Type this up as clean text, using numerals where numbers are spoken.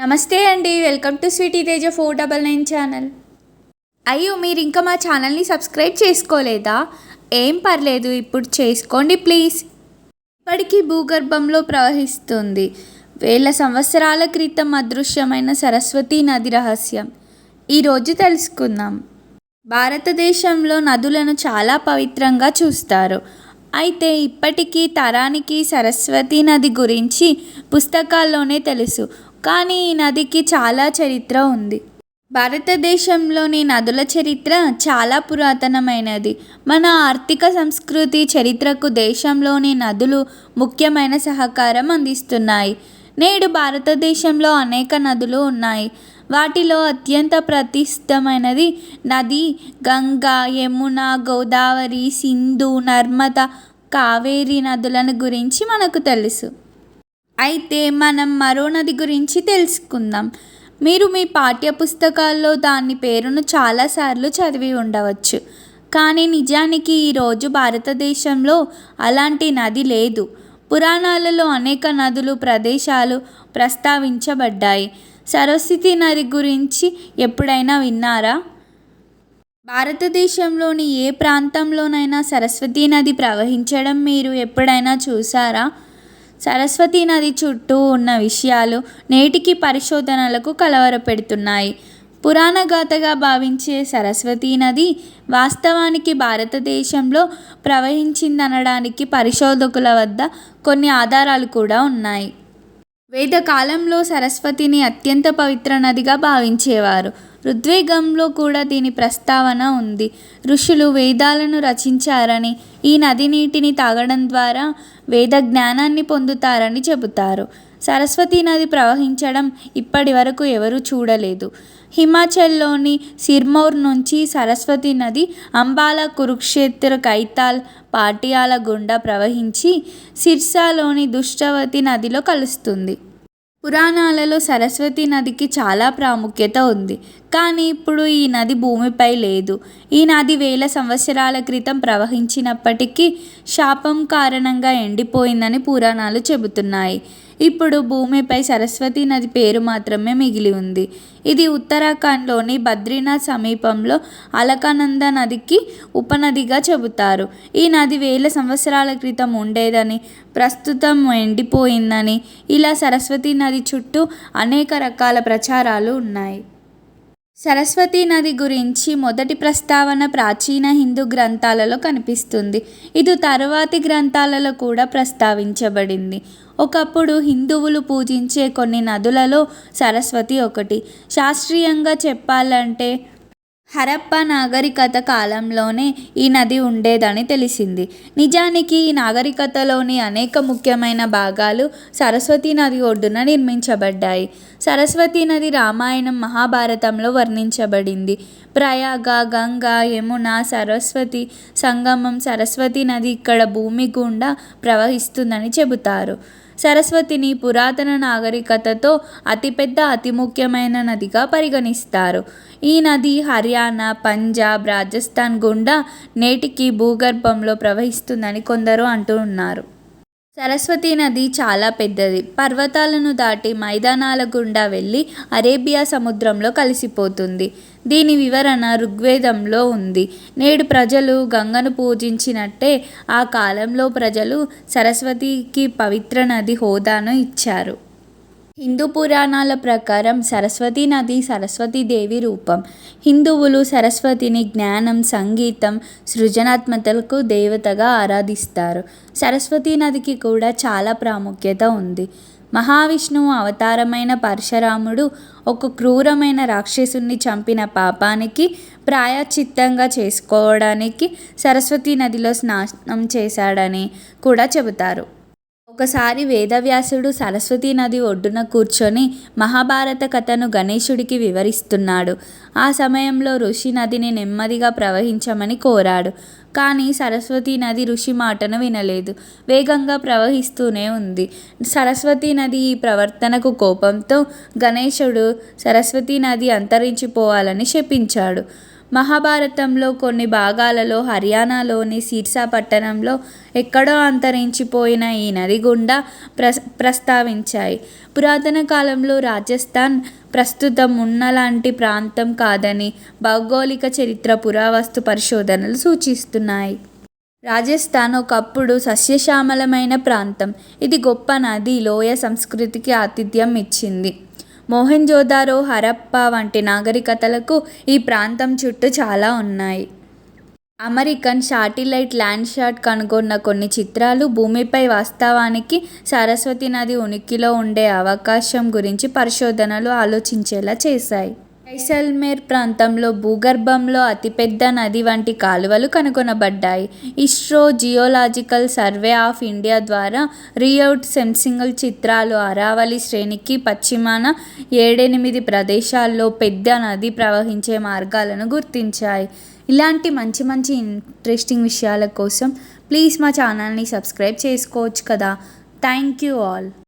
నమస్తే అండి. Welcome to Sweety Teja 499 channel. అయ్యో, మీరు ఇంకా మా ఛానల్ని సబ్స్క్రైబ్ చేసుకోలేదా? ఏం పర్లేదు, ఇప్పుడు చేసుకోండి ప్లీజ్. ఇప్పటికీ భూగర్భంలో ప్రవహిస్తుంది. వేల సంవత్సరాల క్రితం అదృశ్యమైన సరస్వతీ నది రహస్యం ఈరోజు తెలుసుకుందాం. భారతదేశంలో నదులను చాలా పవిత్రంగా చూస్తారు. అయితే ఇప్పటికీ తరానికి సరస్వతీ నది గురించి పుస్తకాల్లోనే తెలుసు. కానీ ఈ నదికి చాలా చరిత్ర ఉంది. భారతదేశంలోని నదుల చరిత్ర చాలా పురాతనమైనది. మన ఆర్థిక సంస్కృతి చరిత్రకు దేశంలోని నదులు ముఖ్యమైన సహకారం అందిస్తున్నాయి. నేడు భారతదేశంలో అనేక నదులు ఉన్నాయి. వాటిలో అత్యంత ప్రతిష్టమైనది నది గంగా, యమున, గోదావరి, సింధు, నర్మద, కావేరి నదులను గురించి మనకు తెలుసు. అయితే మనం మరో నది గురించి తెలుసుకుందాం. మీరు మీ పాఠ్య పుస్తకాల్లో దాని పేరును చాలాసార్లు చదివి ఉండవచ్చు. కానీ నిజానికి ఈరోజు భారతదేశంలో అలాంటి నది లేదు. పురాణాలలో అనేక నదులు, ప్రదేశాలు ప్రస్తావించబడ్డాయి. సరస్వతి నది గురించి ఎప్పుడైనా విన్నారా? భారతదేశంలోని ఏ ప్రాంతంలోనైనా సరస్వతీ నది ప్రవహించడం మీరు ఎప్పుడైనా చూసారా? సరస్వతీ నది చుట్టూ ఉన్న విషయాలు నేటికి పరిశోధనలకు కలవరపెడుతున్నాయి. పురాణగాథగా భావించే సరస్వతీ నది వాస్తవానికి భారతదేశంలో ప్రవహించిందనడానికి పరిశోధకుల వద్ద కొన్ని ఆధారాలు కూడా ఉన్నాయి. వేదకాలంలో సరస్వతిని అత్యంత పవిత్ర నదిగా భావించేవారు. ఋగ్వేదంలో కూడా దీని ప్రస్తావన ఉంది. ఋషులు వేదాలను రచించారని, ఈ నది నీటిని తాగడం ద్వారా వేద జ్ఞానాన్ని పొందుతారని చెబుతారు. సరస్వతీ నది ప్రవహించడం ఇప్పటి వరకు ఎవరూ చూడలేదు. హిమాచల్లోని సిర్మౌర్ నుంచి సరస్వతి నది అంబాలా, కురుక్షేత్ర, కైతాల్, పాటియాలా గుండా ప్రవహించి సిర్సాలోని దుష్టవతి నదిలో కలుస్తుంది. పురాణాలలో సరస్వతి నదికి చాలా ప్రాముఖ్యత ఉంది. కానీ ఇప్పుడు ఈ నది భూమిపై లేదు. ఈ నది వేల సంవత్సరాల క్రితం ప్రవహించినప్పటికీ శాపం కారణంగా ఎండిపోయిందని పురాణాలు చెబుతున్నాయి. ఇప్పుడు భూమిపై సరస్వతి నది పేరు మాత్రమే మిగిలి ఉంది. ఇది ఉత్తరాఖండ్లోని బద్రీనాథ్ సమీపంలో అలకనంద నదికి ఉపనదిగా చెబుతారు. ఈ నది వేల సంవత్సరాల క్రితం ఉండేదని, ప్రస్తుతం ఎండిపోయిందని, ఇలా సరస్వతి నది చుట్టూ అనేక రకాల ప్రచారాలు ఉన్నాయి. సరస్వతీ నది గురించి మొదటి ప్రస్తావన ప్రాచీన హిందూ గ్రంథాలలో కనిపిస్తుంది. ఇది తరువాతి గ్రంథాలలో కూడా ప్రస్తావించబడింది. ఒకప్పుడు హిందువులు పూజించే కొన్ని నదులలో సరస్వతి ఒకటి. శాస్త్రీయంగా చెప్పాలంటే హరప్పా నాగరికత కాలంలోనే ఈ నది ఉండేదని తెలిసింది. నిజానికి ఈ నాగరికతలోని అనేక ముఖ్యమైన భాగాలు సరస్వతీ నది ఒడ్డున నిర్మించబడ్డాయి. సరస్వతీ నది రామాయణం, మహాభారతంలో వర్ణించబడింది. ప్రయాగ, గంగా, యమున, సరస్వతి సంగమం. సరస్వతీ నది ఇక్కడ భూమి గుండా ప్రవహిస్తుందని చెబుతారు. సరస్వతిని పురాతన నాగరికతతో అతిపెద్ద, అతి ముఖ్యమైన నదిగా పరిగణిస్తారు. ఈ నది హర్యానా, పంజాబ్, రాజస్థాన్ గుండా నేటికి భూగర్భంలో ప్రవహిస్తుందని కొందరు అంటున్నారు. సరస్వతీ నది చాలా పెద్దది. పర్వతాలను దాటి మైదానాల గుండా వెళ్ళి అరేబియా సముద్రంలో కలిసిపోతుంది. దీని వివరణ ఋగ్వేదంలో ఉంది. నేడు ప్రజలు గంగను పూజించినట్టే ఆ కాలంలో ప్రజలు సరస్వతికి పవిత్ర నది హోదాను ఇచ్చారు. హిందూ పురాణాల ప్రకారం సరస్వతీ నది సరస్వతీదేవి రూపం. హిందువులు సరస్వతిని జ్ఞానం, సంగీతం, సృజనాత్మకతలకు దేవతగా ఆరాధిస్తారు. సరస్వతీ నదికి కూడా చాలా ప్రాముఖ్యత ఉంది. మహావిష్ణువు అవతారమైన పరశురాముడు ఒక క్రూరమైన రాక్షసుని చంపిన పాపానికి ప్రాయశ్చిత్తంగా చేసుకోవడానికి సరస్వతీ నదిలో స్నానం చేశాడని కూడా చెబుతారు. ఒకసారి వేదవ్యాసుడు సరస్వతీ నది ఒడ్డున కూర్చొని మహాభారత కథను గణేశుడికి వివరిస్తున్నాడు. ఆ సమయంలో ఋషి నదిని నెమ్మదిగా ప్రవహించమని కోరాడు. కానీ సరస్వతీ నది ఋషి మాటను వినలేదు. వేగంగా ప్రవహిస్తూనే ఉంది. సరస్వతీ నది ఈ ప్రవర్తనకు కోపంతో గణేశుడు సరస్వతీ నది అంతరించిపోవాలని శపించాడు. మహాభారతంలో కొన్ని భాగాలలో హర్యానాలోని సిర్సా పట్టణంలో ఎక్కడో అంతరించిపోయిన ఈ నది గుండా ప్రస్తావించాయి. పురాతన కాలంలో రాజస్థాన్ ప్రస్తుతం ఉన్నలాంటి ప్రాంతం కాదని భౌగోళిక చరిత్ర, పురావస్తు పరిశోధనలు సూచిస్తున్నాయి. రాజస్థాన్ ఒకప్పుడు సస్యశ్యామలమైన ప్రాంతం. ఇది గొప్ప నది, లోయ సంస్కృతికి ఆతిథ్యం ఇచ్చింది. మొహెంజోదారో, హరప్పా వంటి నాగరికతలకు ఈ ప్రాంతం చుట్టూ చాలా ఉన్నాయి. అమెరికన్ శాటిలైట్ ల్యాండ్శాట్ కనుగొన్న కొన్ని చిత్రాలు భూమిపై వాస్తవానికి సరస్వతి నది ఉనికిలో ఉండే అవకాశం గురించి పరిశోధనలు ఆలోచించేలా చేశాయి. జైసల్మేర్ ప్రాంతంలో భూగర్భంలో అతిపెద్ద నది వంటి కాలువలు కనుగొనబడ్డాయి. ISRO geological survey of India ద్వారా రీమోట్ సెన్సింగ్ చిత్రాలు అరావళి శ్రేణికి పశ్చిమాన 7-8 ప్రదేశాల్లో పెద్ద నది ప్రవహించే మార్గాలను గుర్తించాయి. ఇలాంటి మంచి ఇంట్రెస్టింగ్ విషయాల కోసం ప్లీజ్ మా ఛానల్ని సబ్స్క్రైబ్ చేసుకోవచ్చు కదా. Thank you all.